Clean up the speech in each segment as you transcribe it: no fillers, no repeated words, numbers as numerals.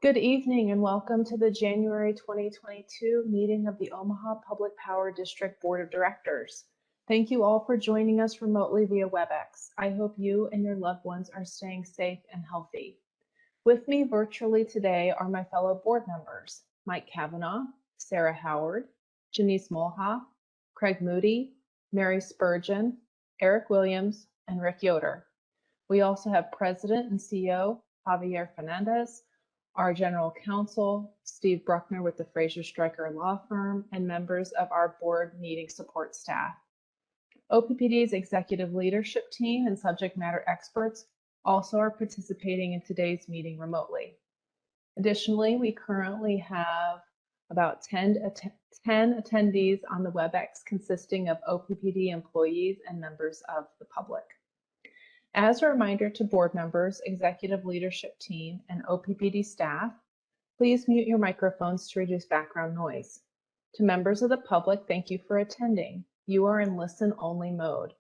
Good evening and welcome to the January 2022 meeting of the Omaha Public Power District Board of Directors. Thank you all for joining us remotely via WebEx. I hope you and your loved ones are staying safe and healthy. With me virtually today are my fellow board members, Mike Kavanaugh, Sarah Howard, Janice Mulha, Craig Moody, Mary Spurgeon, Eric Williams, and Rick Yoder. We also have President and CEO Javier Fernandez, our General Counsel, Steve Bruckner with the Fraser Stryker Law Firm, and members of our board meeting support staff. OPPD's executive leadership team and subject matter experts also are participating in today's meeting remotely. Additionally, we currently have about 10 attendees on the WebEx consisting of OPPD employees and members of the public. As a reminder to board members, executive leadership team, and OPPD staff, please mute your microphones to reduce background noise. To members of the public, thank you for attending. You are in listen-only mode.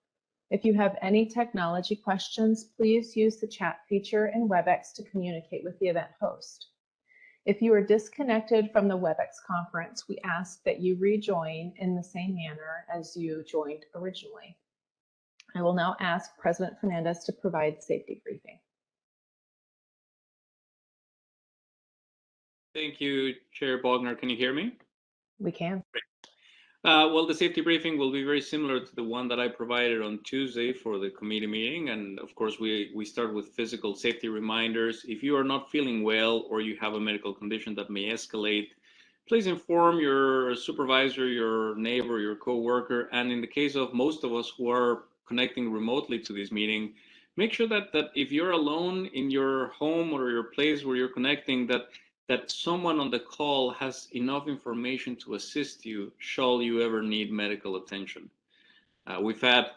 If you have any technology questions, please use the chat feature in WebEx to communicate with the event host. If you are disconnected from the WebEx conference, we ask that you rejoin in the same manner as you joined originally. I will now ask President Fernandez to provide safety briefing. Thank you, Chair Bogner. Can you hear me? We can. Well, the safety briefing will be very similar to the one that I provided on Tuesday for the committee meeting. And of course, we start with physical safety reminders. If you are not feeling well or you have a medical condition that may escalate, please inform your supervisor, your neighbor, your coworker. And in the case of most of us who are connecting remotely to this meeting, make sure that if you're alone in your home or your place where you're connecting, that someone on the call has enough information to assist you should you ever need medical attention. We've had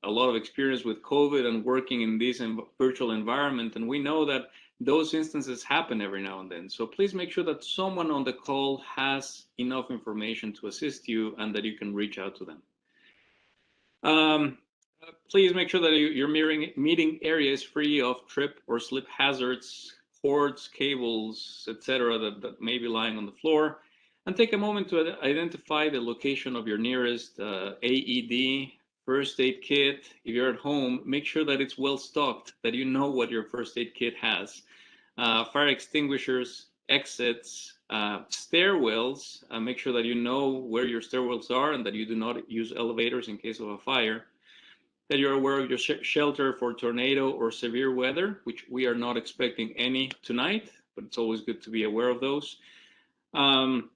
a lot of experience with COVID and working in this virtual environment, and we know that those instances happen every now and then. So please make sure that someone on the call has enough information to assist you and that you can reach out to them. Please make sure that your meeting area is free of trip or slip hazards, cords, cables, etc. that may be lying on the floor. And take a moment to identify the location of your nearest AED, first aid kit. If you're at home, make sure that it's well stocked, that you know what your first aid kit has. Fire extinguishers, exits, stairwells. Make sure that you know where your stairwells are and that you do not use elevators in case of a fire. That you're aware of your shelter for tornado or severe weather, which we are not expecting any tonight, but it's always good to be aware of those. And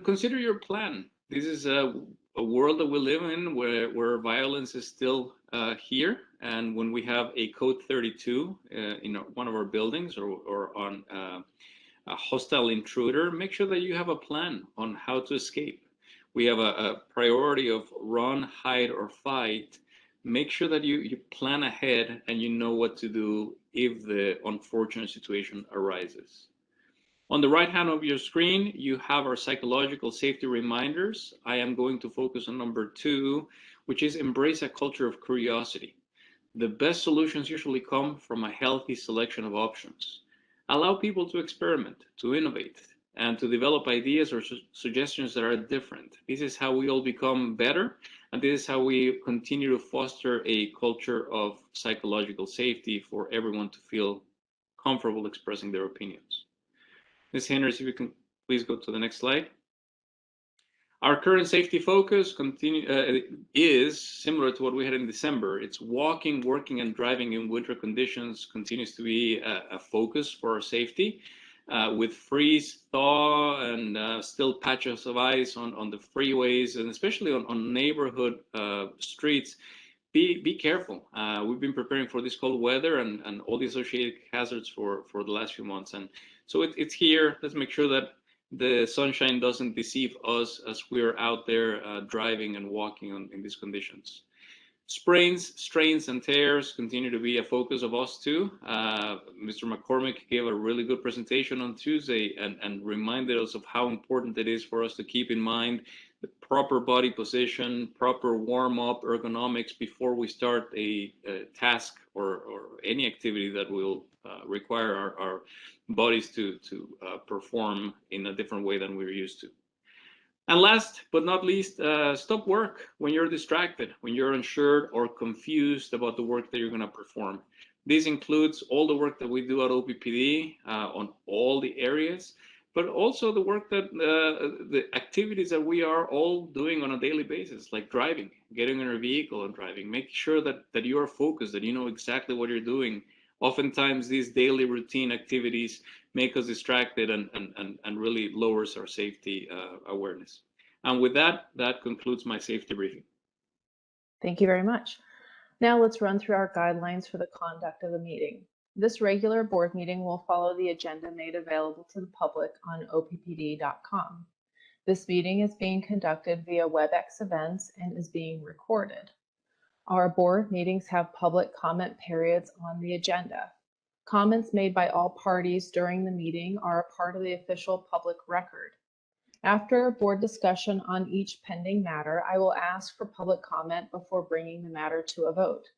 consider your plan. This is a world that we live in where violence is still here. And when we have a code 32 in one of our buildings or on a hostile intruder, make sure that you have a plan on how to escape. We have a priority of run, hide, or fight. Make sure that you plan ahead and you know what to do if the unfortunate situation arises. On the right hand of your screen, you have our psychological safety reminders. I am going to focus on number 2, which is embrace a culture of curiosity. The best solutions usually come from a healthy selection of options. Allow people to experiment, to innovate, and to develop ideas or suggestions that are different. This is how we all become better, and this is how we continue to foster a culture of psychological safety for everyone to feel comfortable expressing their opinions. Ms. Henry, if you can please go to the next slide. Our current safety focus is similar to what we had in December. It's walking, working, and driving in winter conditions continues to be a focus for our safety. With freeze, thaw, and still patches of ice on the freeways, and especially on neighborhood streets, be careful. We've been preparing for this cold weather and all the associated hazards for the last few months. And so it's here. Let's make sure that the sunshine doesn't deceive us as we're out there driving and walking in these conditions. Sprains, strains, and tears continue to be a focus of us too. Mr. McCormick gave a really good presentation on Tuesday and reminded us of how important it is for us to keep in mind the proper body position, proper warm-up ergonomics before we start a task or any activity that will require our bodies to perform in a different way than we're used to. And last but not least, stop work when you're distracted, when you're unsure or confused about the work that you're going to perform. This includes all the work that we do at OPPD on all the areas, but also the work that the activities that we are all doing on a daily basis, like driving, getting in our vehicle and driving, making sure that you are focused, that you know exactly what you're doing. Oftentimes, these daily routine activities make us distracted and really lowers our safety awareness. And with that, that concludes my safety briefing. Thank you very much. Now let's run through our guidelines for the conduct of the meeting. This regular board meeting will follow the agenda made available to the public on OPPD.com. This meeting is being conducted via WebEx events and is being recorded. Our board meetings have public comment periods on the agenda. Comments made by all parties during the meeting are a part of the official public record. After a board discussion on each pending matter, I will ask for public comment before bringing the matter to a vote.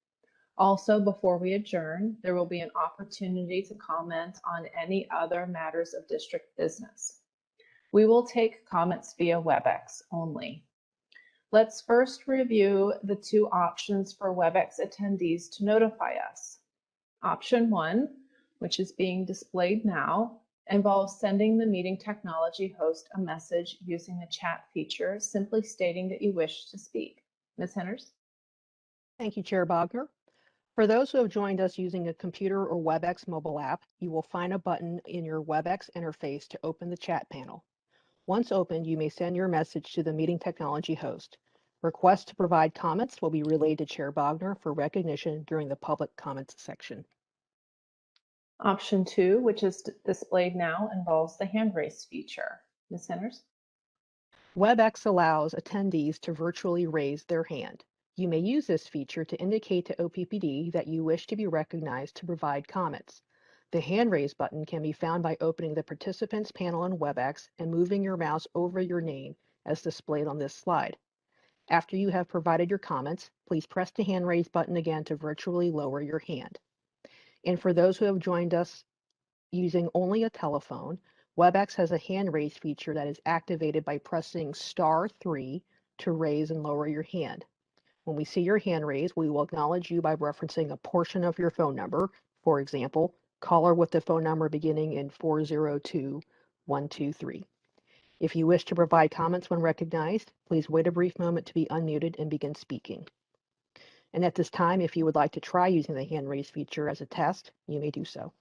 Also, before we adjourn, there will be an opportunity to comment on any other matters of district business. We will take comments via WebEx only. Let's first review the two options for WebEx attendees to notify us. Option 1, which is being displayed now, involves sending the meeting technology host a message using the chat feature, simply stating that you wish to speak. Ms. Henners? Thank you, Chair Bogner. For those who have joined us using a computer or WebEx mobile app, you will find a button in your WebEx interface to open the chat panel. Once opened, you may send your message to the meeting technology host. Requests to provide comments will be relayed to Chair Bogner for recognition during the public comments section. Option 2, which is displayed now, involves the hand raise feature. Ms. Henners? WebEx allows attendees to virtually raise their hand. You may use this feature to indicate to OPPD that you wish to be recognized to provide comments. The hand raise button can be found by opening the participants panel in WebEx and moving your mouse over your name as displayed on this slide. After you have provided your comments, please press the hand raise button again to virtually lower your hand. And for those who have joined us using only a telephone, WebEx has a hand raise feature that is activated by pressing *3 to raise and lower your hand. When we see your hand raised, we will acknowledge you by referencing a portion of your phone number. For example, caller with the phone number beginning in 402123. If you wish to provide comments when recognized, please wait a brief moment to be unmuted and begin speaking. And at this time, if you would like to try using the hand raise feature as a test, you may do so.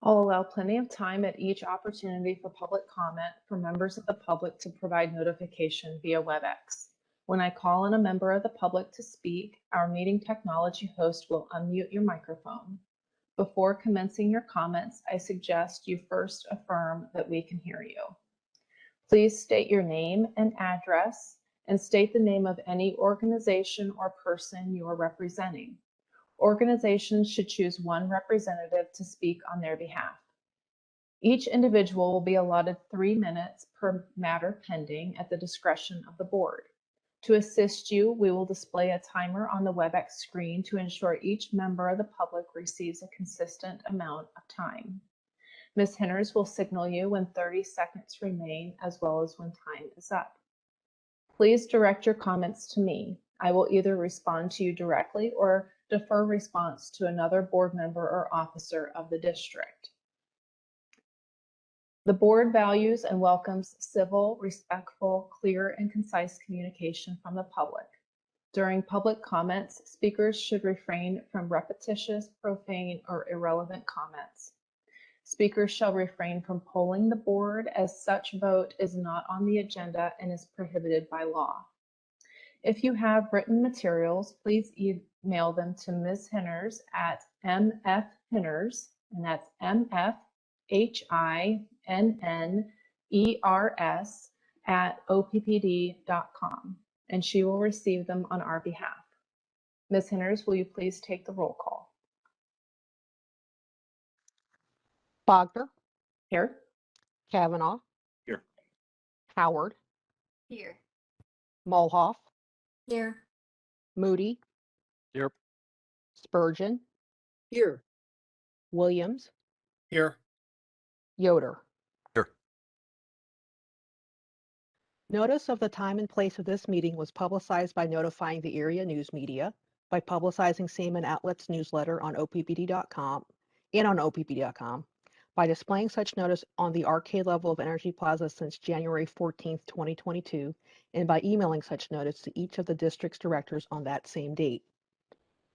I'll allow plenty of time at each opportunity for public comment for members of the public to provide notification via WebEx. When I call on a member of the public to speak, our meeting technology host will unmute your microphone. Before commencing your comments, I suggest you first affirm that we can hear you. Please state your name and address and state the name of any organization or person you are representing. Organizations should choose one representative to speak on their behalf. Each individual will be allotted 3 minutes per matter pending at the discretion of the board. To assist you, we will display a timer on the WebEx screen to ensure each member of the public receives a consistent amount of time. Ms. Henners will signal you when 30 seconds remain, as well as when time is up. Please direct your comments to me. I will either respond to you directly or defer response to another board member or officer of the district. The board values and welcomes civil, respectful, clear, and concise communication from the public. During public comments, speakers should refrain from repetitious, profane, or irrelevant comments. Speakers shall refrain from polling the board, as such vote is not on the agenda and is prohibited by law. If you have written materials, please email them to Ms. Henners at mfhenners, and that's mfhinners at oppd.com, and she will receive them on our behalf. Ms. Henners, will you please take the roll call? Bogner. Here. Kavanaugh. Here. Howard. Here. Mulhoff. Here. Moody. Here. Spurgeon, Here. Williams, Here. Yoder. Here. Notice of the time and place of this meeting was publicized by notifying the area news media, by publicizing same and outlets newsletter on OPPD.com and on OPPD.com, by displaying such notice on the arcade level of Energy Plaza since January 14th, 2022, and by emailing such notice to each of the district's directors on that same date.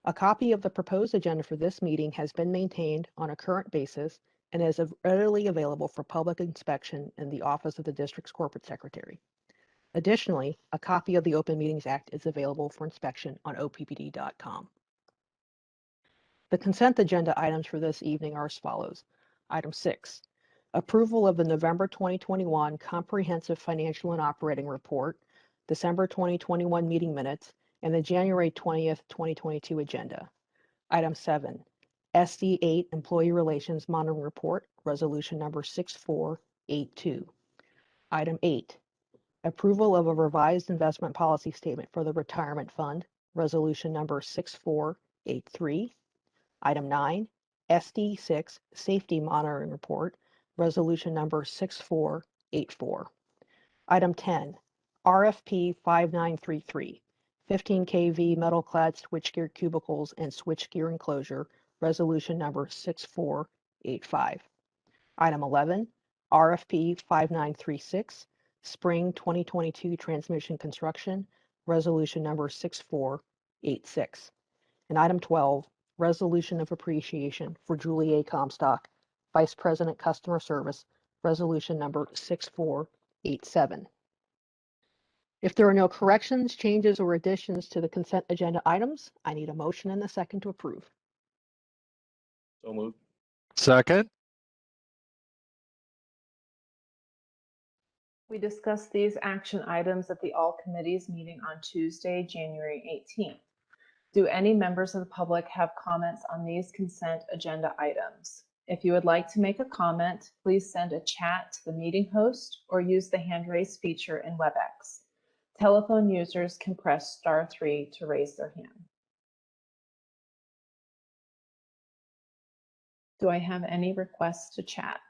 A copy of the proposed agenda for this meeting has been maintained on a current basis and is readily available for public inspection in the office of the district's corporate secretary. Additionally, a copy of the Open Meetings Act is available for inspection on OPPD.com. The consent agenda items for this evening are as follows. Item 6, approval of the November 2021 Comprehensive Financial and Operating Report, December 2021 meeting minutes, and the January 20th, 2022 agenda. Item 7, SD8 Employee Relations Monitoring Report, Resolution number 6482. Item 8, approval of a revised investment policy statement for the retirement fund, resolution number 6483. Item 9, SD6 Safety Monitoring Report, resolution number 6484. Item 10, RFP 5933, 15 kV metal clad switchgear cubicles and switchgear enclosure, resolution number 6485. Item 11, RFP 5936, Spring 2022 Transmission Construction, Resolution number 6486. And item 12, Resolution of Appreciation for Julie A. Comstock, Vice President Customer Service, Resolution number 6487. If there are no corrections, changes, or additions to the consent agenda items, I need a motion and a second to approve. So moved. Second. We discussed these action items at the All Committees meeting on Tuesday, January 18th. Do any members of the public have comments on these consent agenda items? If you would like to make a comment, please send a chat to the meeting host or use the hand raise feature in WebEx. Telephone users can press *3 to raise their hand. Do I have any requests to chat?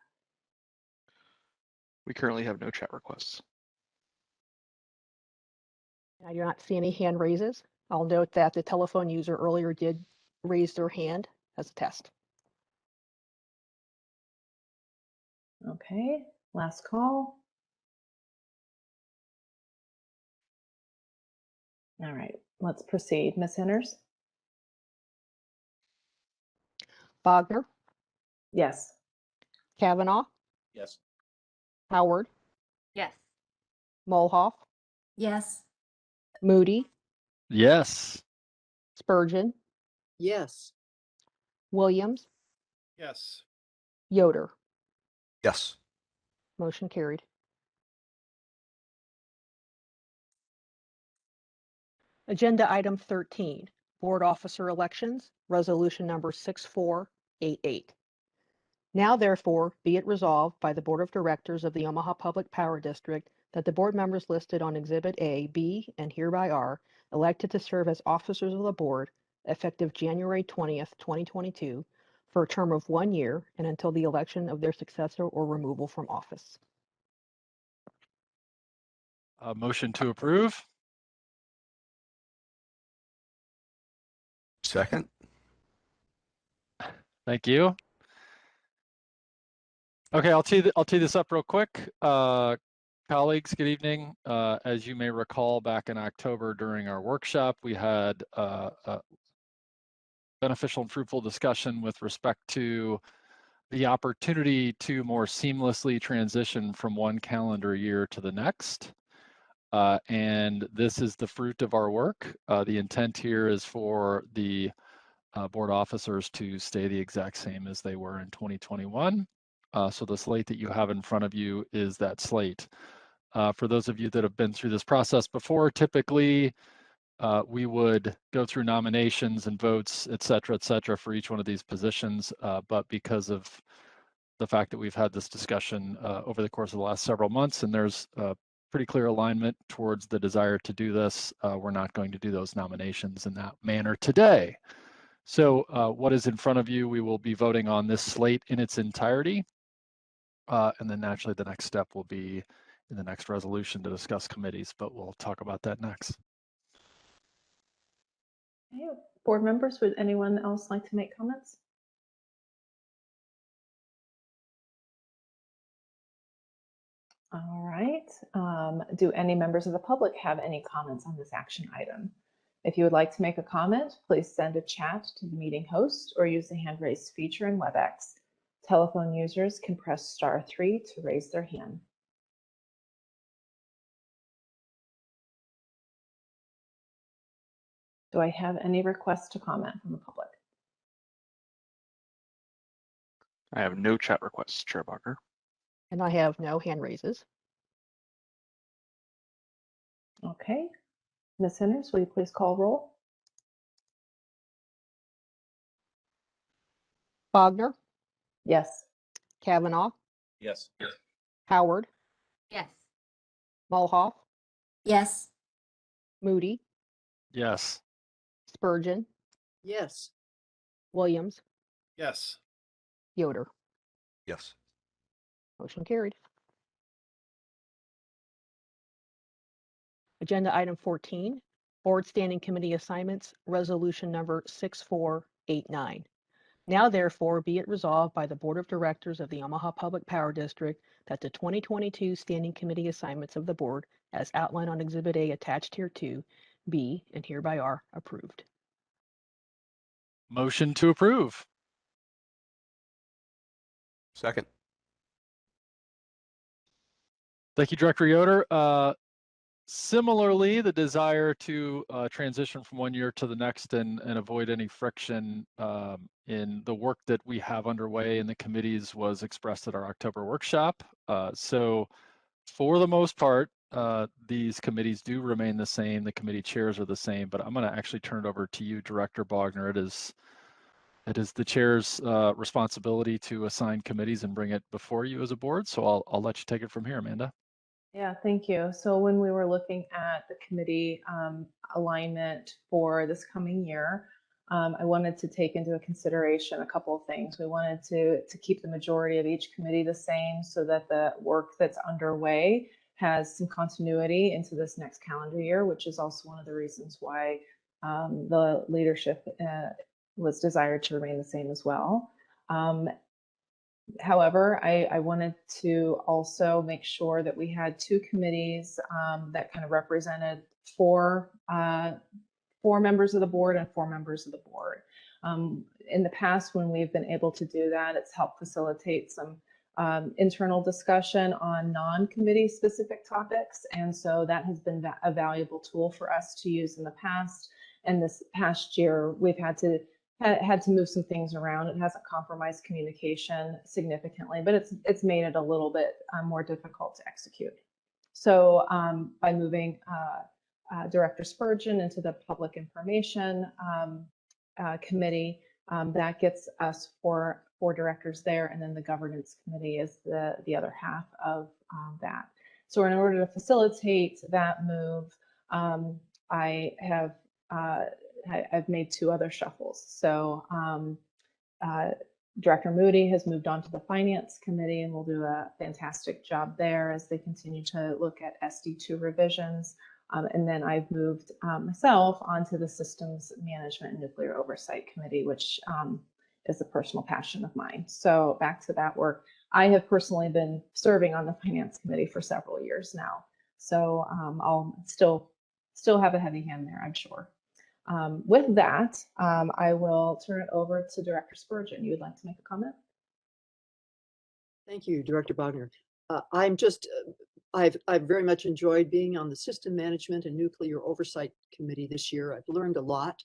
We currently have no chat requests. I do not see any hand raises. I'll note that the telephone user earlier did raise their hand as a test. Okay, last call. All right, let's proceed. Ms. Henners? Wagner, Yes. Kavanaugh, Yes. Howard, Yes. Mulhoff, Yes. Moody, Yes. Spurgeon, Yes. Williams, Yes. Yoder. Yes. Motion carried. Agenda item 13, Board Officer Elections, Resolution number 6488. Now therefore be it resolved by the Board of Directors of the Omaha Public Power District that the board members listed on Exhibit A, B, and hereby are elected to serve as officers of the board effective January 20th, 2022 for a term of 1 year and until the election of their successor or removal from office. Motion to approve. Second. Thank you. Okay, I'll tee this up real quick. Colleagues, good evening. As you may recall, back in October during our workshop, we had a beneficial and fruitful discussion with respect to the opportunity to more seamlessly transition from one calendar year to the next. And this is the fruit of our work. The intent here is for the board officers to stay the exact same as they were in 2021. So the slate that you have in front of you is that slate. For those of you that have been through this process before, typically we would go through nominations and votes, et cetera, for each one of these positions. But because of the fact that we've had this discussion over the course of the last several months, and there's pretty clear alignment towards the desire to do this, we're not going to do those nominations in that manner today. So what is in front of you, we will be voting on this slate in its entirety. And then naturally the next step will be in the next resolution to discuss committees, but we'll talk about that next. Okay. Board members, would anyone else like to make comments? All right. Do any members of the public have any comments on this action item? If you would like to make a comment, please send a chat to the meeting host or use the hand raise feature in WebEx. Telephone users can press *3 to raise their hand. Do I have any requests to comment from the public? I have no chat requests, Chair Barker. And I have no hand raises. Okay. Ms. Henners, will you please call roll? Bogner, Yes. Kavanaugh, Yes. Howard, Yes. Mulhoff, Yes. Moody, Yes. Spurgeon, Yes. Williams, Yes. Yoder. Yes. Motion carried. Agenda item 14, Board Standing Committee Assignments, Resolution number 6489. Now therefore be it resolved by the Board of Directors of the Omaha Public Power District that the 2022 Standing Committee Assignments of the Board, as outlined on Exhibit A attached hereto, be and hereby are approved. Motion to approve. Second. Thank you, Director Yoder. Similarly, the desire to transition from one year to the next and avoid any friction in the work that we have underway in the committees was expressed at our October workshop. So for the most part, these committees do remain the same. The committee chairs are the same, but I'm going to actually turn it over to you, Director Bogner. It is the chair's responsibility to assign committees and bring it before you as a board. So I'll let you take it from here, Amanda. Yeah, thank you. So when we were looking at the committee alignment for this coming year, I wanted to take into consideration a couple of things. We wanted to keep the majority of each committee the same so that the work that's underway has some continuity into this next calendar year, which is also one of the reasons why the leadership was desired to remain the same as well. However, I wanted to also make sure that we had two committees that kind of represented four members of the board and 4 members of the board. In the past, when we've been able to do that, it's helped facilitate some internal discussion on non-committee specific topics. And so that has been a valuable tool for us to use in the past. And this past year, we've had to move some things around. It hasn't compromised communication significantly, but it's made it a little bit more difficult to execute. So by moving Director Spurgeon into the Public Information Committee, that gets us four directors there, and then the Governance Committee is the other half of that. So in order to facilitate that move, I've made 2 other shuffles. So Director Moody has moved on to the Finance Committee and will do a fantastic job there as they continue to look at SD2 revisions. And then I've moved myself onto the Systems Management and Nuclear Oversight Committee, which is a personal passion of mine. So back to that work. I have personally been serving on the Finance Committee for several years now. So I'll still have a heavy hand there, I'm sure. With that, I will turn it over to Director Spurgeon. You would like to make a comment? Thank you, Director Bogner. I've very much enjoyed being on the System Management and Nuclear Oversight Committee this year. I've learned a lot,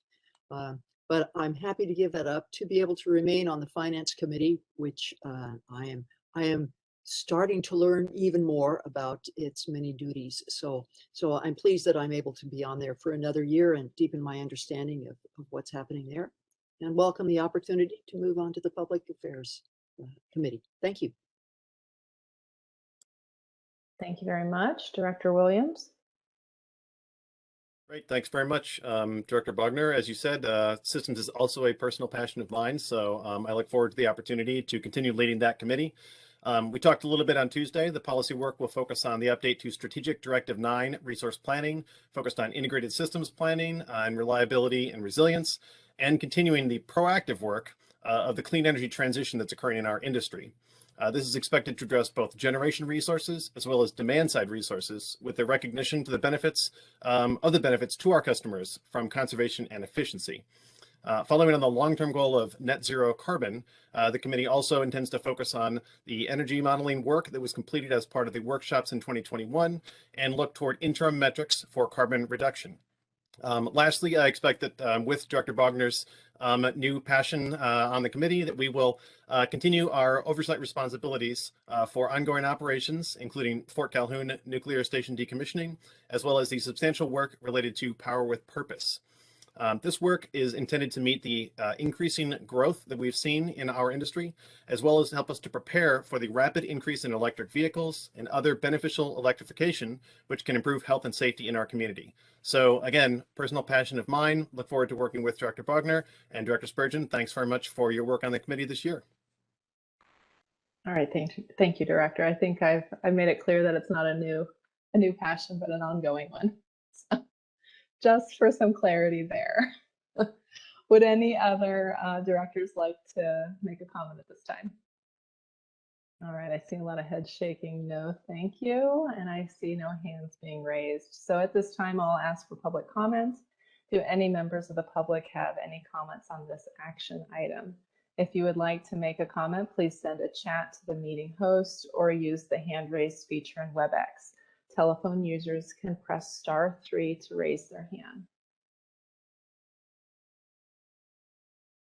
but I'm happy to give that up to be able to remain on the Finance Committee, which I am starting to learn even more about its many duties. So I'm pleased that I'm able to be on there for another year and deepen my understanding of what's happening there, and welcome the opportunity to move on to the Public Affairs Committee. Thank you. Thank you very much. Director Williams? Great, thanks very much, Director Bogner. As you said, systems is also a personal passion of mine, so I look forward to the opportunity to continue leading that committee. We talked a little bit on Tuesday. The policy work will focus on the update to Strategic Directive 9, resource planning, focused on integrated systems planning and reliability and resilience, and continuing the proactive work of the clean energy transition that's occurring in our industry. This is expected to address both generation resources as well as demand side resources, with the recognition to the benefits of the benefits to our customers from conservation and efficiency. Following on the long-term goal of net zero carbon, the committee also intends to focus on the energy modeling work that was completed as part of the workshops in 2021 and look toward interim metrics for carbon reduction. Lastly, I expect that with Director Bogner's new passion on the committee, that we will continue our oversight responsibilities for ongoing operations, including Fort Calhoun Nuclear Station decommissioning, as well as the substantial work related to Power with Purpose. This work is intended to meet the increasing growth that we've seen in our industry, as well as help us to prepare for the rapid increase in electric vehicles and other beneficial electrification, which can improve health and safety in our community. So again, personal passion of mine. Look forward to working with Director Bogner and Director Spurgeon. Thanks very much for your work on the committee this year. All right, thank you, Director. I think I've made it clear that it's not a new passion, but an ongoing one. So, just for some clarity there. Would any other directors like to make a comment at this time? All right, I see a lot of heads shaking no thank you, and I see no hands being raised. So at this time, I'll ask for public comments. Do any members of the public have any comments on this action item? If you would like to make a comment, please send a chat to the meeting host or use the hand raise feature in WebEx. Telephone users can press *3 to raise their hand.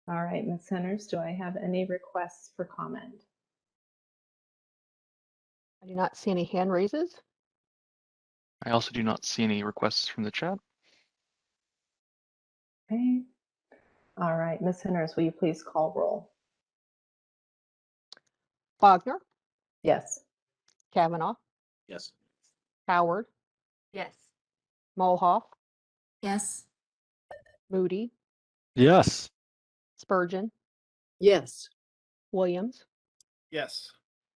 All right, Ms. Centers, do I have any requests for comment? I do not see any hand raises. I also do not see any requests from the chat. Okay. All right, Ms. Centers, will you please call roll? Bogner, Yes. Kavanaugh, Yes. Howard, Yes. Mulhoff, Yes. Moody, Yes. Spurgeon, Yes. Williams, Yes.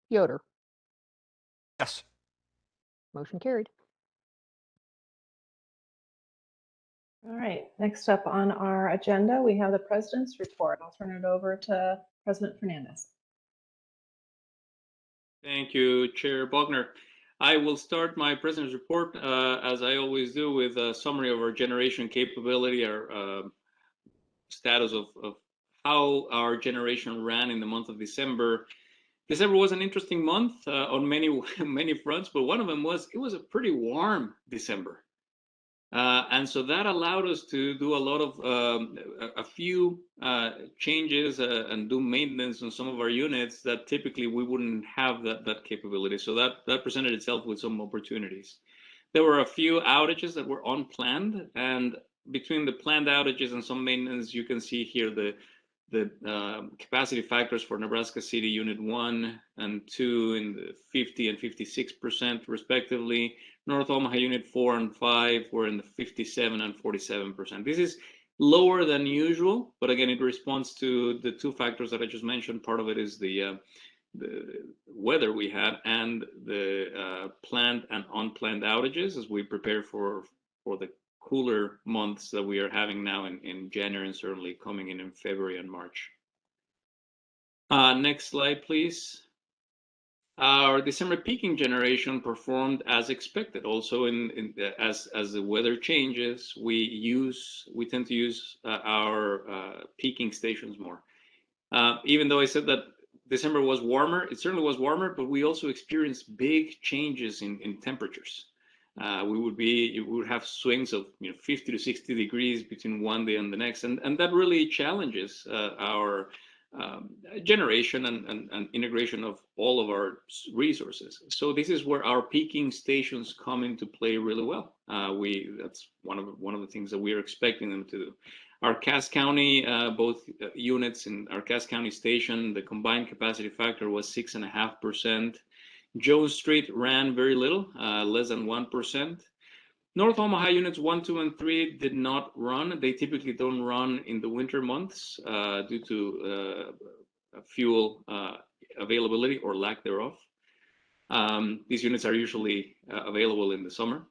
Yoder. Yes. Motion carried. All right, next up on our agenda, we have the President's report. I'll turn it over to President Fernandez. Thank you, Chair Bogner. I will start my President's report, as I always do, with a summary of our generation capability, our status of how our generation ran in the month of December. December was an interesting month on many fronts, but one of them was it was a pretty warm December. And so that allowed us to do a lot of a few changes and do maintenance on some of our units that typically we wouldn't have that capability. So that presented itself with some opportunities. There were a few outages that were unplanned, and between the planned outages and some maintenance, you can see here the capacity factors for Nebraska City Unit 1 and 2 in the 50 and 56% respectively. North Omaha Unit 4 and 5 were in the 57 and 47%. This is lower than usual, but again, it responds to the two factors that I just mentioned. Part of it is the weather we had and the planned and unplanned outages as we prepare for the cooler months that we are having now in January and certainly coming in February and March. Next slide, please. Our December peaking generation performed as expected. Also, as the weather changes, we tend to use our peaking stations more. Even though I said that December was warmer, it certainly was warmer, but we also experienced big changes in temperatures. We would have swings of 50 to 60 degrees between one day and the next, and that really challenges our generation and integration of all of our resources. So this is where our peaking stations come into play really well. That's one of the things that we are expecting them to do. Our Cass County, both units in our Cass County station, the combined capacity factor was 6.5%. Jones Street ran very little, less than 1%. North Omaha units 1, 2, and 3 did not run. They typically don't run in the winter months due to fuel availability or lack thereof. These units are usually available in the summer.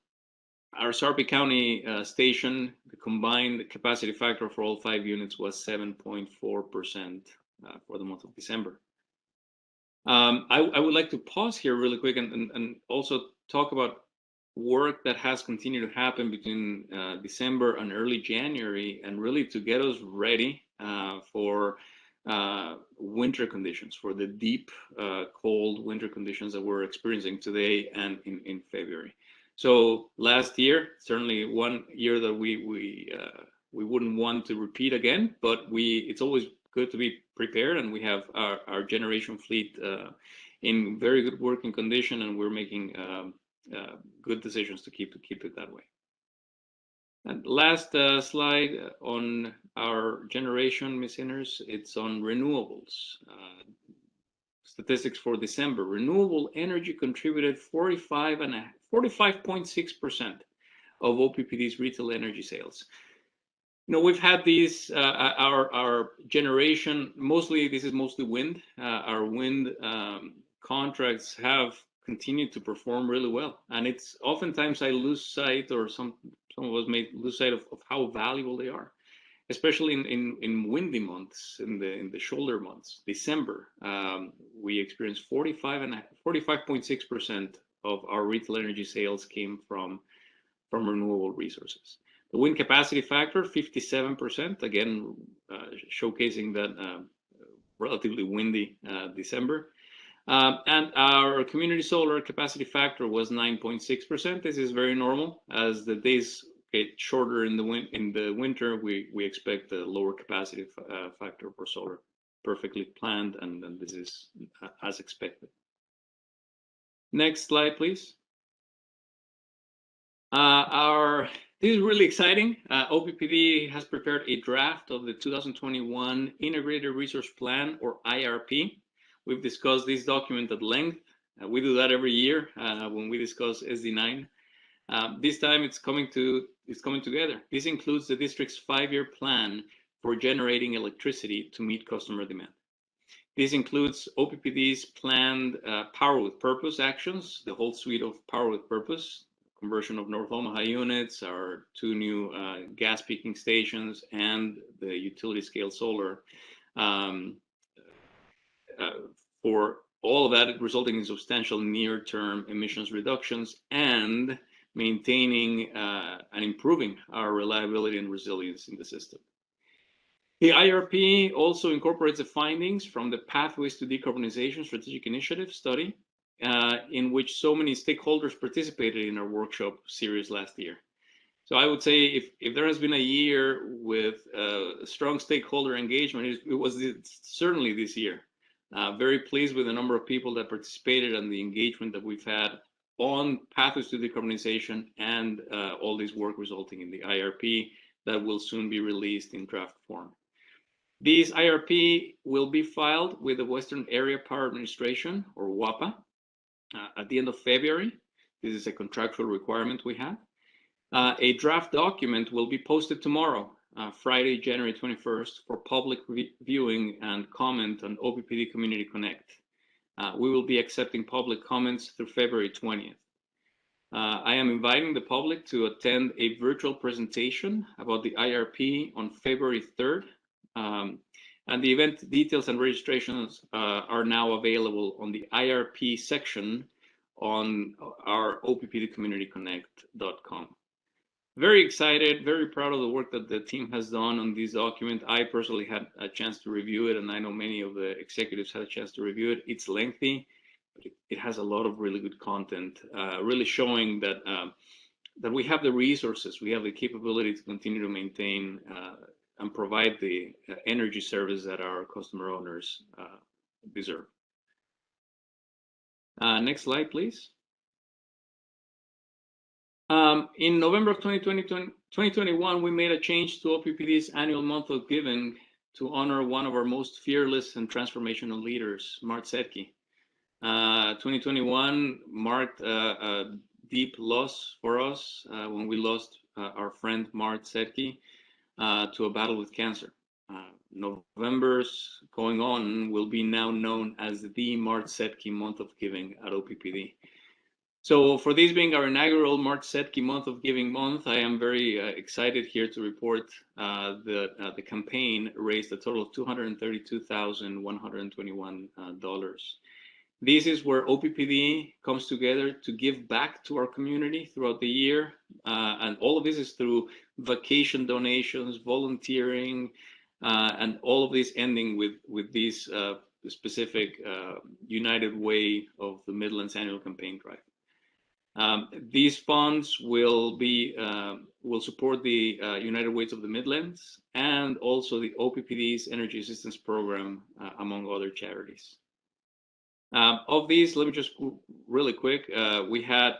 Our Sarpy County station, the combined capacity factor for all 5 units was 7.4% for the month of December. I would like to pause here really quick and also talk about work that has continued to happen between December and early January, and really to get us ready for winter conditions, for the deep, cold winter conditions that we're experiencing today and in February. So last year, certainly one year that we wouldn't want to repeat again, but it's always good to be prepared, and we have our generation fleet in very good working condition, and we're making good decisions to keep it that way. And last slide on our generation, Ms. Inners, it's on renewables. Statistics for December: renewable energy contributed 45.6% of OPPD's retail energy sales. You know, we've had these our generation, this is mostly wind. Our wind contracts have continued to perform really well, and it's oftentimes I lose sight, or some of us may lose sight of how valuable they are, especially in windy months, in the shoulder months. December, we experienced 45.6% of our retail energy sales came from renewable resources. The wind capacity factor, 57%, again showcasing that relatively windy December. And our community solar capacity factor was 9.6%. This is very normal. As the days get shorter in the winter, we expect a lower capacity factor for solar. Perfectly planned, and this is as expected. Next slide, please. This is really exciting. OPPD has prepared a draft of the 2021 Integrated Resource Plan, or IRP. We've discussed this document at length. We do that every year when we discuss SD9. This time it's coming together. This includes the district's 5-year plan for generating electricity to meet customer demand. This includes OPPD's planned Power with Purpose actions, the whole suite of Power with Purpose, conversion of North Omaha units, our 2 new gas peaking stations, and the utility scale solar. For all of that, resulting in substantial near-term emissions reductions and maintaining and improving our reliability and resilience in the system. The IRP also incorporates the findings from the Pathways to Decarbonization Strategic Initiative study, in which so many stakeholders participated in our workshop series last year. So I would say if there has been a year with strong stakeholder engagement, it was certainly this year. Very pleased with the number of people that participated and the engagement that we've had on Pathways to Decarbonization and all this work resulting in the IRP that will soon be released in draft form. This IRP will be filed with the Western Area Power Administration, or WAPA, at the end of February. This is a contractual requirement we have. A draft document will be posted tomorrow, Friday, January 21st, for public viewing and comment on OPPD Community Connect. We will be accepting public comments through February 20th. I am inviting the public to attend a virtual presentation about the IRP on February 3rd. And the event details and registrations are now available on the IRP section on our oppdcommunityconnect.com. Very excited, very proud of the work that the team has done on this document. I personally had a chance to review it, and I know many of the executives had a chance to review it. It's lengthy, but it has a lot of really good content, really showing that that we have the resources, we have the capability to continue to maintain and provide the energy service that our customer owners deserve. Next slide, please. In November of 2021, we made a change to OPPD's annual month of giving to honor one of our most fearless and transformational leaders, Mart Setke. 2021 marked a deep loss for us when we lost our friend Mart Setke to a battle with cancer. November's going on will be now known as the Mart Setke month of giving at OPPD. So for this being our inaugural Mart Setke month of giving month, I am very excited here to report that the campaign raised a total of $232,121. This is where OPPD comes together to give back to our community throughout the year. And all of this is through vacation donations, volunteering, and all of this ending with this specific United Way of the Midlands annual campaign drive. These funds will support the United Ways of the Midlands and also the OPPD's Energy Assistance Program, among other charities. Of these, let me just really quick, we had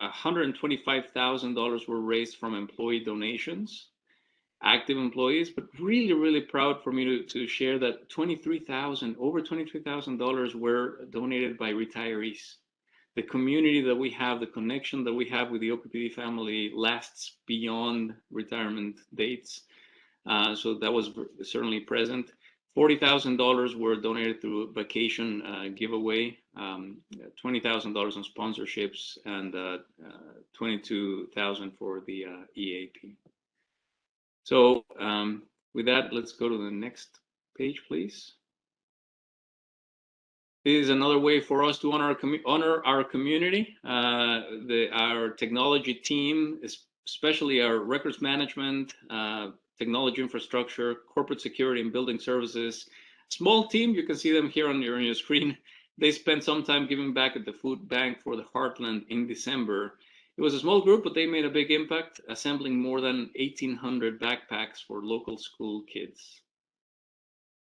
$125,000 were raised from employee donations, active employees, but really proud for me to share that over $23,000 were donated by retirees. The community that we have, the connection that we have with the OPPD family lasts beyond retirement dates. So that was certainly present. $40,000 were donated through vacation giveaway, $20,000 on sponsorships, and $22,000 for the EAP. So with that, let's go to the next page, please. This is another way for us to honor our community. Our technology team, especially our records management, technology infrastructure, corporate security, and building services. Small team, you can see them here on your screen. They spent some time giving back at the food bank for the Heartland in December. It was a small group, but they made a big impact, assembling more than 1,800 backpacks for local school kids.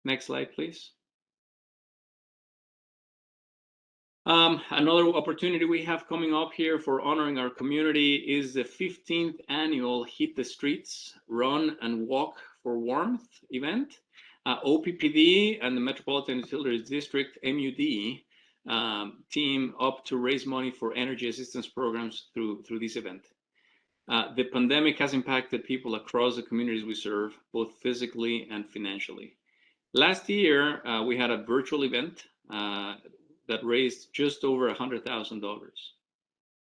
Next slide, please. Another opportunity we have coming up here for honoring our community is the 15th annual Heat the Streets Run and Walk for Warmth event. OPPD and the Metropolitan Utilities District, MUD, team up to raise money for energy assistance programs through this event. The pandemic has impacted people across the communities we serve, both physically and financially. Last year, we had a virtual event that raised just over $100,000.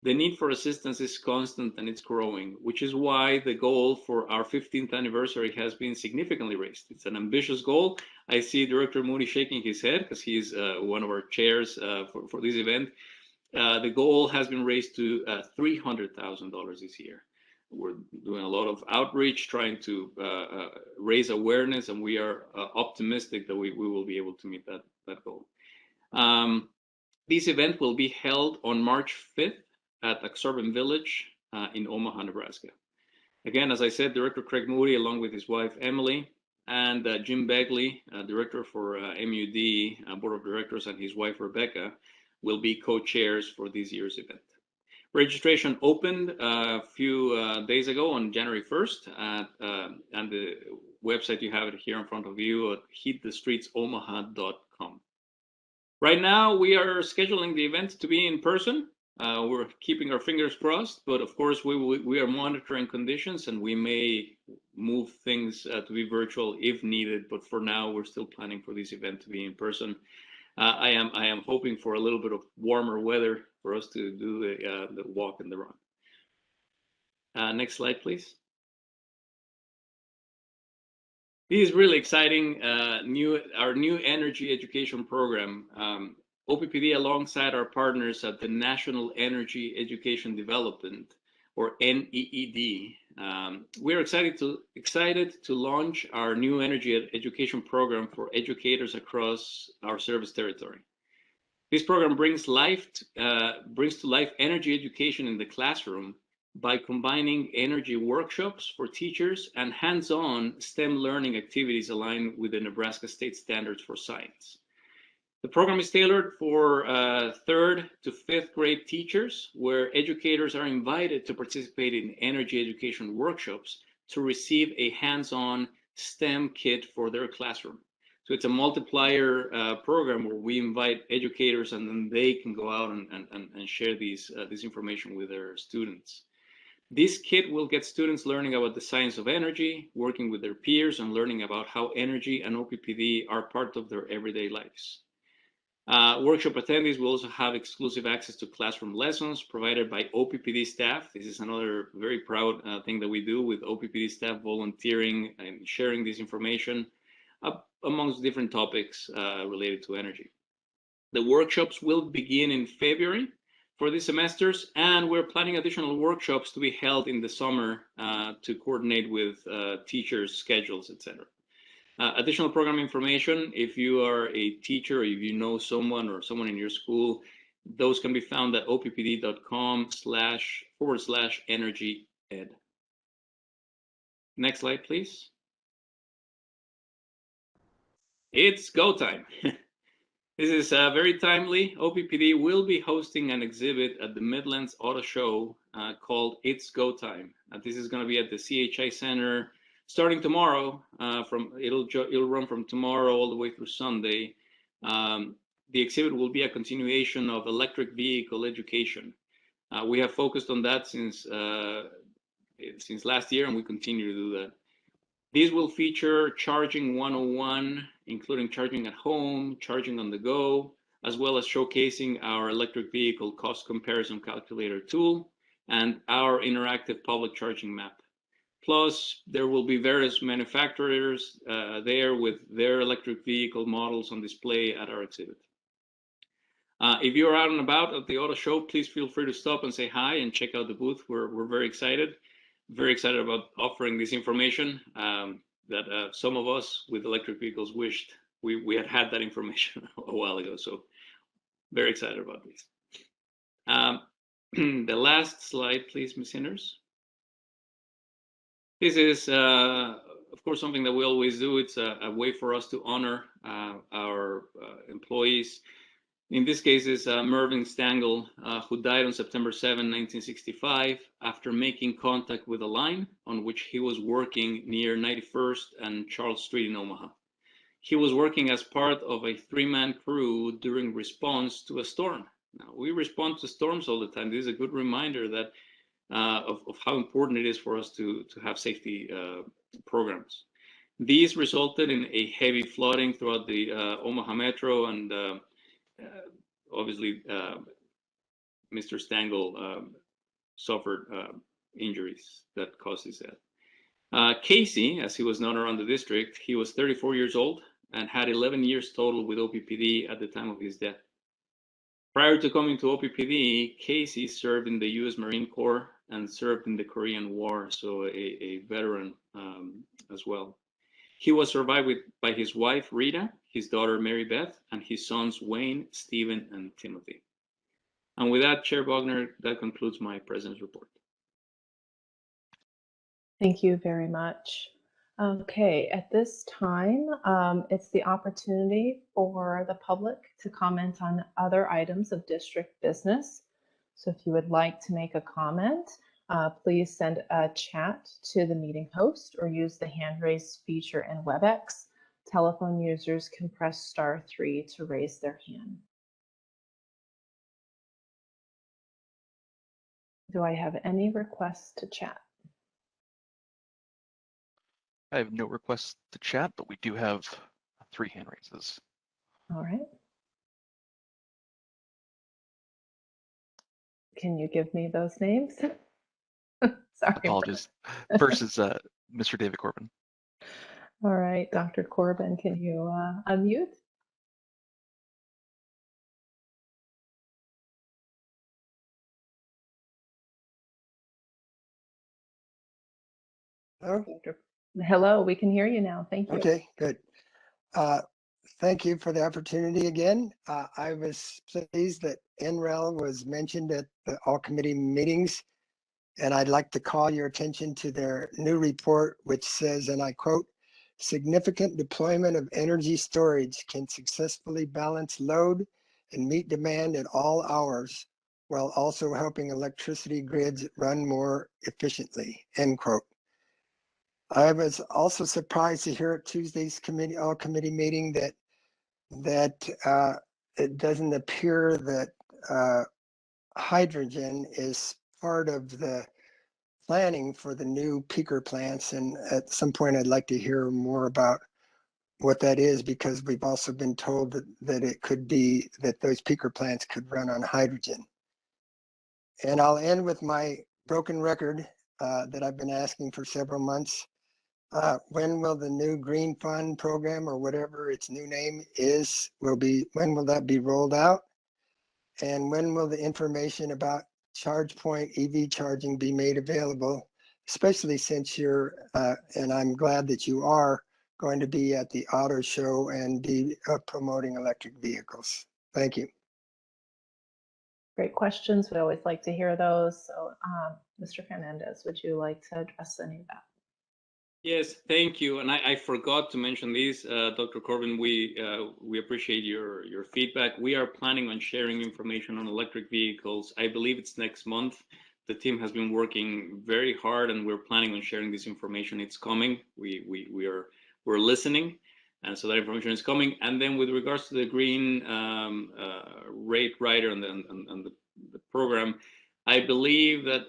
The need for assistance is constant and it's growing, which is why the goal for our 15th anniversary has been significantly raised. It's an ambitious goal. I see Director Moody shaking his head because he's one of our chairs for this event. The goal has been raised to $300,000 this year. We're doing a lot of outreach, trying to raise awareness, and we are optimistic that we will be able to meet that goal. This event will be held on March 5th at Exorbitant Village in Omaha, Nebraska. Again, as I said, Director Craig Moody, along with his wife Emily, and Jim Begley, Director for MUD Board of Directors, and his wife Rebecca, will be co-chairs for this year's event. Registration opened a few days ago on January 1st, and the website you have it here in front of you at heatthestreetsomaha.com. Right now, we are scheduling the event to be in person. We're keeping our fingers crossed, but of course, we are monitoring conditions, and we may move things to be virtual if needed. But for now, we're still planning for this event to be in person. I am hoping for a little bit of warmer weather for us to do the walk and the run. Next slide, please. This is really exciting. Our new energy education program, OPPD, alongside our partners at the National Energy Education Development, or NEED, we're excited to launch our new energy education program for educators across our service territory. This program brings to life energy education in the classroom by combining energy workshops for teachers and hands-on STEM learning activities aligned with the Nebraska State Standards for Science. The program is tailored for 3rd to 5th grade teachers, where educators are invited to participate in energy education workshops to receive a hands-on STEM kit for their classroom. So it's a multiplier program where we invite educators and then they can go out and share this information with their students. This kit will get students learning about the science of energy, working with their peers, and learning about how energy and OPPD are part of their everyday lives. Workshop attendees will also have exclusive access to classroom lessons provided by OPPD staff. This is another very proud thing that we do with OPPD staff volunteering and sharing this information amongst different topics related to energy. The workshops will begin in February for these semesters, and we're planning additional workshops to be held in the summer to coordinate with teachers' schedules, etc. Additional program information, if you are a teacher or if you know someone or someone in your school, those can be found at oppd.com//energy ed. Next slide, please. It's go time. This is very timely. OPPD will be hosting an exhibit at the Midlands Auto Show called It's Go Time. This is going to be at the CHI Center starting tomorrow. It'll run from tomorrow all the way through Sunday. The exhibit will be a continuation of electric vehicle education. We have focused on that since last year, and we continue to do that. These will feature charging 101, including charging at home, charging on the go, as well as showcasing our electric vehicle cost comparison calculator tool and our interactive public charging map. Plus, there will be various manufacturers there with their electric vehicle models on display at our exhibit. If you're out and about at the auto show, please feel free to stop and say hi and check out the booth. We're very excited about offering this information that some of us with electric vehicles wished we had that information a while ago. So very excited about this. The last slide, please, Ms. Hinders. This is, of course, something that we always do. It's a way for us to honor our employees. In this case, is Marvin Stangle, who died on September 7, 1965, after making contact with a line on which he was working near 91st and Charles Street in Omaha. He was working as part of a three-man crew during response to a storm. Now, we respond to storms all the time. This is a good reminder that of how important it is for us to have safety programs. These resulted in a heavy flooding throughout the Omaha Metro, and obviously, Mr. Stangle suffered injuries that caused his death. Casey, as he was known around the district, he was 34 years old and had 11 years total with OPPD at the time of his death. Prior to coming to OPPD, Casey served in the U.S. Marine Corps and served in the Korean War, so a veteran as well. He was survived by his wife, Rita, his daughter, Mary Beth, and his sons, Wayne, Stephen, and Timothy. And with that, Chair Bogner, that concludes my President's report. Thank you very much. Okay, at this time, it's the opportunity for the public to comment on other items of district business. So if you would like to make a comment, please send a chat to the meeting host or use the hand raise feature in WebEx. Telephone users can press *3 to raise their hand. Do I have any requests to chat? I have no requests to chat, but we do have 3 hand raises. All right. Can you give me those names? Sorry. Apologies. First is Mr. David Corbin. All right, Dr. Corbin, can you unmute? Hello? Hello, we can hear you now. Thank you. Okay, good. Thank you for the opportunity again. I was pleased that NREL was mentioned at the all committee meetings, and I'd like to call your attention to their new report, which says, and I quote, "Significant deployment of energy storage can successfully balance load and meet demand at all hours, while also helping electricity grids run more efficiently," end quote. I was also surprised to hear at Tuesday's all committee meeting that it doesn't appear that hydrogen is part of the planning for the new peaker plants. And at some point, I'd like to hear more about what that is, because we've also been told that it could be that those peaker plants could run on hydrogen. And I'll end with my broken record that I've been asking for several months. When will the new Green Fund program, or whatever its new name is, when will that be rolled out? And when will the information about charge point EV charging be made available, especially since you're, and I'm glad that you are, going to be at the auto show and be promoting electric vehicles. Thank you. Great questions. We always like to hear those. So, Mr. Fernandez, would you like to address any of that? Yes, thank you. And I forgot to mention these, Dr. Corbin. We appreciate your feedback. We are planning on sharing information on electric vehicles. I believe it's next month. The team has been working very hard, and we're planning on sharing this information. It's coming. We're listening, and so that information is coming. And then with regards to the green rate rider and the program, I believe that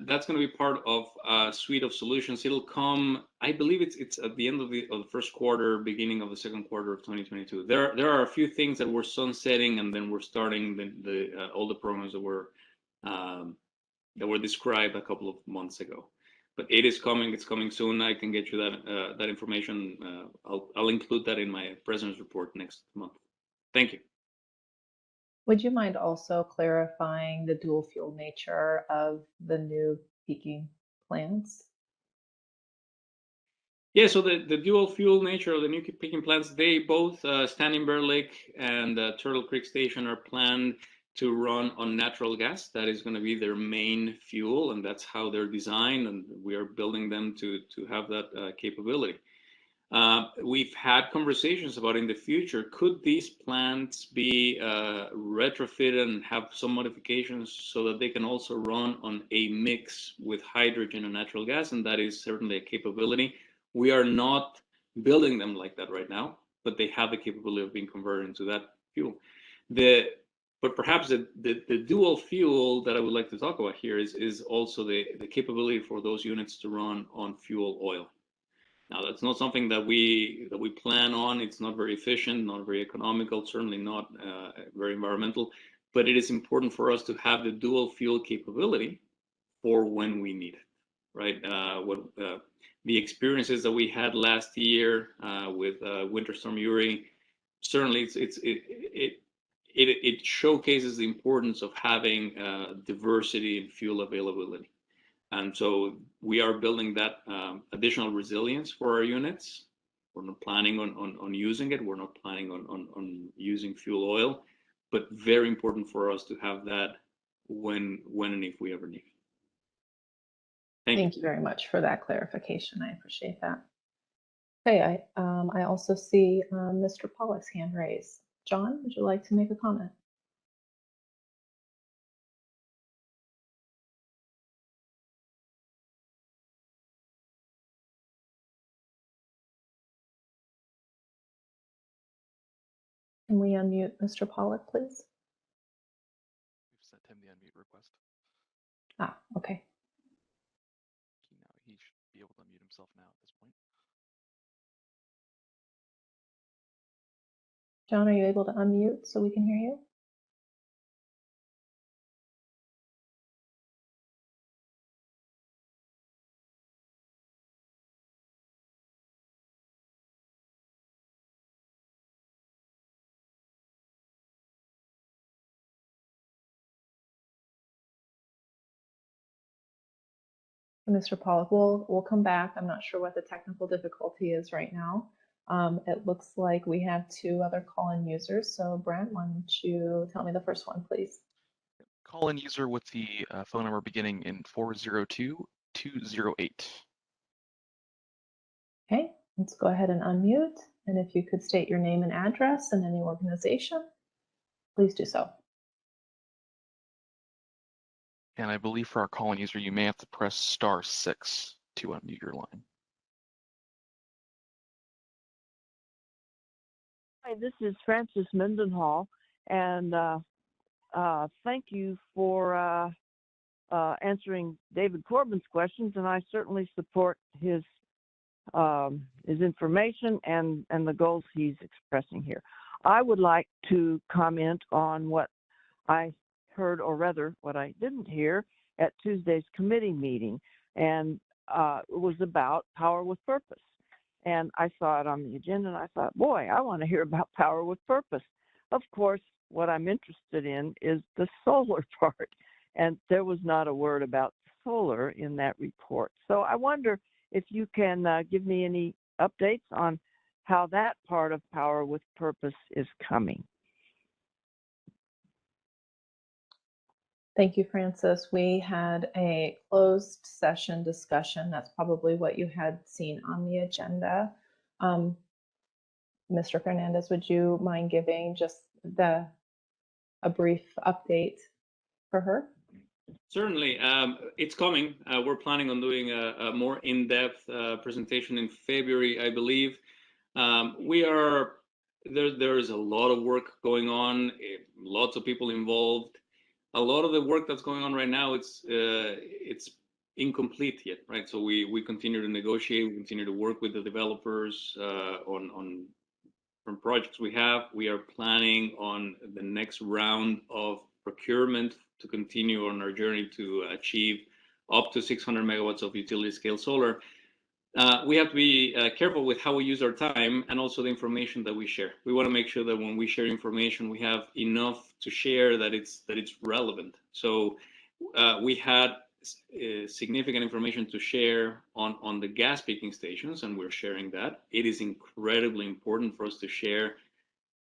that's going to be part of a suite of solutions. It'll come, I believe it's at the end of the first quarter, beginning of the second quarter of 2022. There are a few things that we're sunsetting, and then we're starting all the programs that were described a couple of months ago. But it is coming. It's coming soon. I can get you that information. I'll include that in my president's report next month. Thank you. Would you mind also clarifying the dual fuel nature of the new peaking plants? Yeah, so the dual fuel nature of the new peaking plants, they both, Standing Bear Lake and Turtle Creek Station, are planned to run on natural gas. That is going to be their main fuel, and that's how they're designed, and we are building them to have that capability. We've had conversations about, in the future, could these plants be retrofitted and have some modifications so that they can also run on a mix with hydrogen and natural gas, and that is certainly a capability. We are not building them like that right now, but they have the capability of being converted into that fuel. But perhaps the dual fuel that I would like to talk about here is also the capability for those units to run on fuel oil. Now, that's not something that we plan on. It's not very efficient, not very economical, certainly not very environmental, but it is important for us to have the dual fuel capability for when we need it, right? The experiences that we had last year with Winter Storm Uri, certainly it showcases the importance of having diversity in fuel availability. And so we are building that additional resilience for our units. We're not planning on using it. We're not planning on using fuel oil, but very important for us to have that when and if we ever need it. Thank you very much for that clarification. I appreciate that. Okay, I also see Mr. Pollock's hand raised. John, would you like to make a comment? Can we unmute Mr. Pollock, please? We've sent him the unmute request. Ah, okay. He should be able to unmute himself now at this point. John, are you able to unmute so we can hear you? Mr. Pollock, we'll come back. I'm not sure what the technical difficulty is right now. It looks like we have two other Callin users. So Brent, why don't you tell me the first one, please? Callin user with the phone number beginning in 402-208. Okay, let's go ahead and unmute. And if you could state your name and address and any organization, please do so. And I believe for our Callin user, you may have to press *6 to unmute your line. Hi, this is Frances Mendenhall, and thank you for answering David Corbin's questions, and I certainly support his information and the goals he's expressing here. I would like to comment on what I heard, or rather what I didn't hear at Tuesday's committee meeting, and it was about power with purpose. And I saw it on the agenda, and I thought, boy, I want to hear about power with purpose. Of course, what I'm interested in is the solar part, and there was not a word about solar in that report. So I wonder if you can give me any updates on how that part of power with purpose is coming. Thank you, Francis. We had a closed session discussion. That's probably what you had seen on the agenda. Mr. Fernandez, would you mind giving just a brief update for her? Certainly, it's coming. We're planning on doing a more in-depth presentation in February, I believe. There is a lot of work going on, lots of people involved. A lot of the work that's going on right now, it's incomplete yet, right? So we continue to negotiate, we continue to work with the developers on from projects we have. We are planning on the next round of procurement to continue on our journey to achieve up to 600 megawatts of utility scale solar. We have to be careful with how we use our time and also the information that we share. We want to make sure that when we share information, we have enough to share that it's relevant. So we had significant information to share on the gas peaking stations, and we're sharing that. It is incredibly important for us to share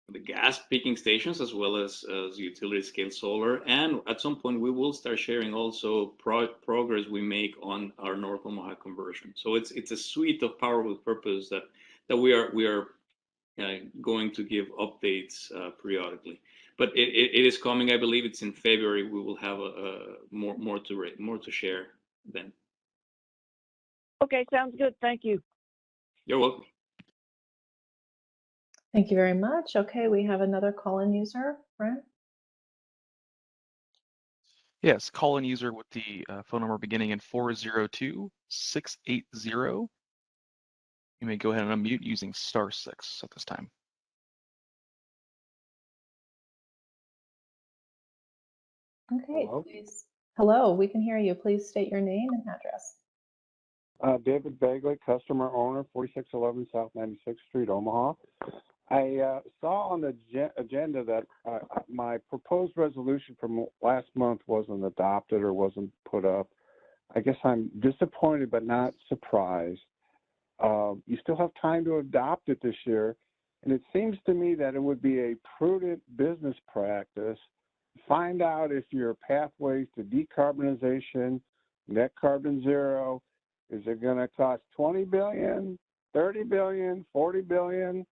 the gas peaking stations as well as utility scale solar, and at some point we will start sharing also progress we make on our North Omaha conversion. So it's a suite of power with purpose that we are going to give updates periodically. But it is coming. I believe it's in February. We will have more to share then. Okay, sounds good. Thank you. You're welcome. Thank you very much. Okay, we have another call-in user, Brent. Yes, Callin User with the phone number beginning in 402-680. You may go ahead and unmute using *6 at this time. Okay, Hello? please. Hello, we can hear you. Please state your name and address. David Bagley, customer owner, 4611 South 96th Street, Omaha. I saw on the agenda that my proposed resolution from last month wasn't adopted or wasn't put up. I guess I'm disappointed but not surprised. You still have time to adopt it this year, and it seems to me that it would be a prudent business practice. Find out if your pathways to decarbonization, net carbon zero, is it going to cost $20 billion, $30 billion, $40 billion?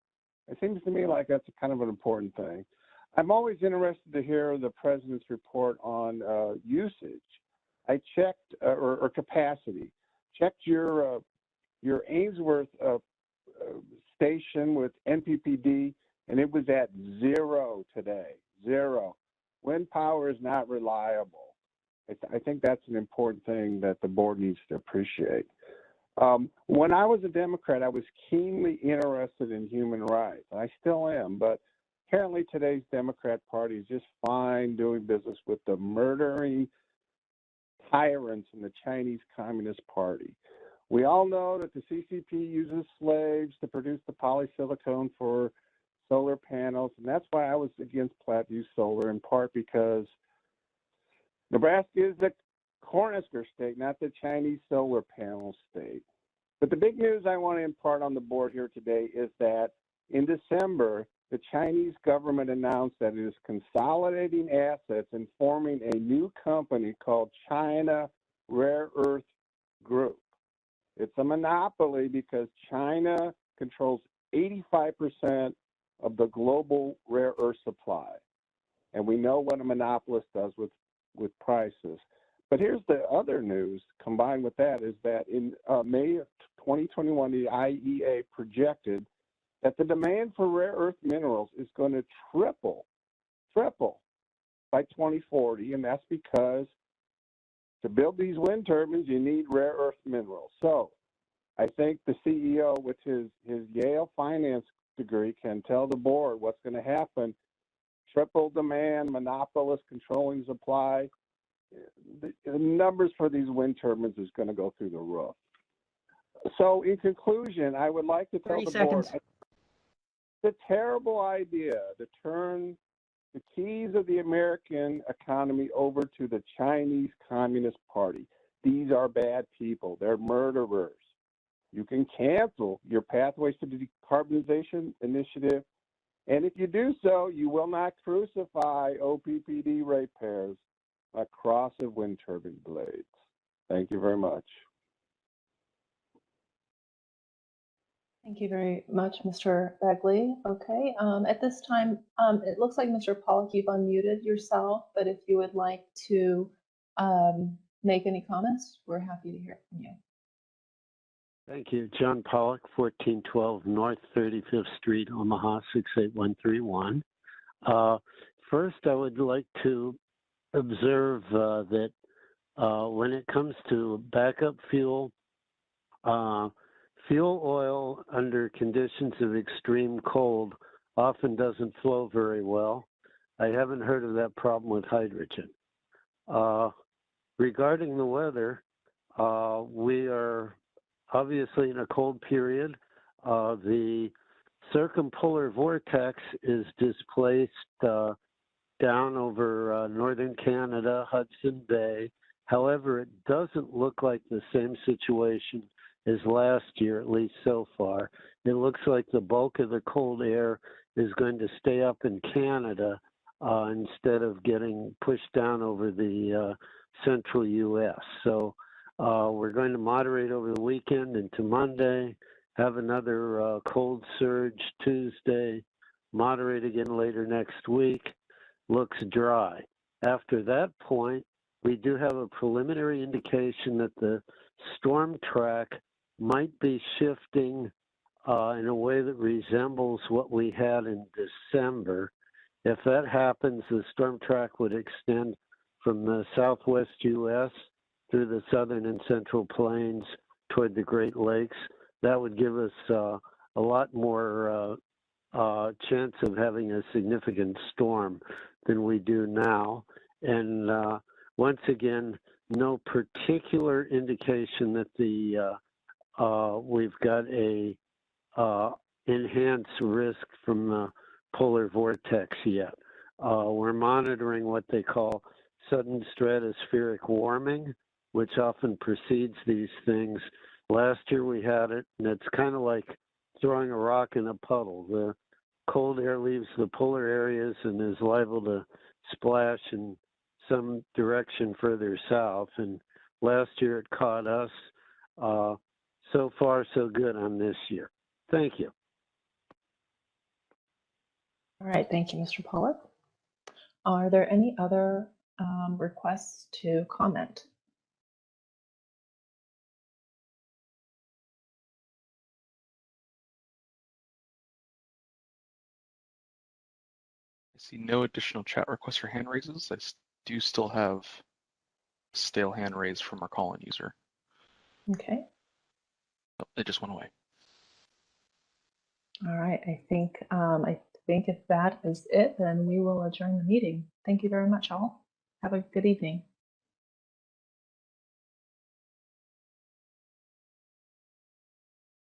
It seems to me like that's kind of an important thing. I'm always interested to hear the president's report on usage. I checked, or capacity. Checked your Ainsworth station with NPPD, and it was at 0 today, 0. Wind power is not reliable. I think that's an important thing that the board needs to appreciate. When I was a Democrat, I was keenly interested in human rights. I still am, but apparently today's Democrat Party is just fine doing business with the murdering tyrants in the Chinese Communist Party. We all know that the CCP uses slaves to produce the polysilicon for solar panels, and that's why I was against Platteview Solar, in part because Nebraska is the Cornhusker state, not the Chinese solar panel state. But the big news I want to impart on the board here today is that in December, the Chinese government announced that it is consolidating assets and forming a new company called China Rare Earth Group. It's a monopoly because China controls 85% of the global rare earth supply. And we know what a monopolist does with prices. But here's the other news combined with that is that in May of 2021, the IEA projected that the demand for rare earth minerals is going to triple by 2040, and that's because to build these wind turbines, you need rare earth minerals. So I think the CEO with his Yale finance degree can tell the board what's going to happen. Triple demand, monopolist controlling supply. The numbers for these wind turbines is going to go through the roof. So in conclusion, I would like to tell 30 the seconds. board, it's a terrible idea to turn the keys of the American economy over to the Chinese Communist Party. These are bad people. They're murderers. You can cancel your Pathways to Decarbonization initiative, and if you do so, you will not crucify OPPD ratepayers across the wind turbine blades. Thank you very much. Thank you very much, Mr. Begley. Okay, at this time, it looks like Mr. Pollock, you've unmuted yourself, but if you would like to make any comments, we're happy to hear from you. Thank you. John Pollock, 1412 North 35th Street, Omaha, 68131. First, I would like to observe that when it comes to backup fuel, fuel oil under conditions of extreme cold often doesn't flow very well. I haven't heard of that problem with hydrogen. Regarding the weather, we are obviously in a cold period. The circumpolar vortex is displaced down over northern Canada, Hudson Bay. However, it doesn't look like the same situation as last year, at least so far. It looks like the bulk of the cold air is going to stay up in Canada instead of getting pushed down over the central U.S. So we're going to moderate over the weekend into Monday, have another cold surge Tuesday, moderate again later next week, looks dry. After that point, we do have a preliminary indication that the storm track might be shifting in a way that resembles what we had in December. If that happens, the storm track would extend from the southwest U.S. through the southern and central plains toward the Great Lakes. That would give us a lot more chance of having a significant storm than we do now. And once again, no particular indication that the we've got a enhanced risk from the polar vortex yet. We're monitoring what they call sudden stratospheric warming, which often precedes these things. Last year we had it, and it's kind of like throwing a rock in a puddle. The cold air leaves the polar areas and is liable to splash in some direction further south. And last year it caught us. So far, so good on this year. Thank you. All right, thank you, Mr. Pollock. Are there any other requests to comment? I see no additional chat requests or hand raises. I do still have stale hand raised from our Callin user. Okay. Oh, it just went away. All right, I think if that is it, then we will adjourn the meeting. Thank you very much, all. Have a good evening.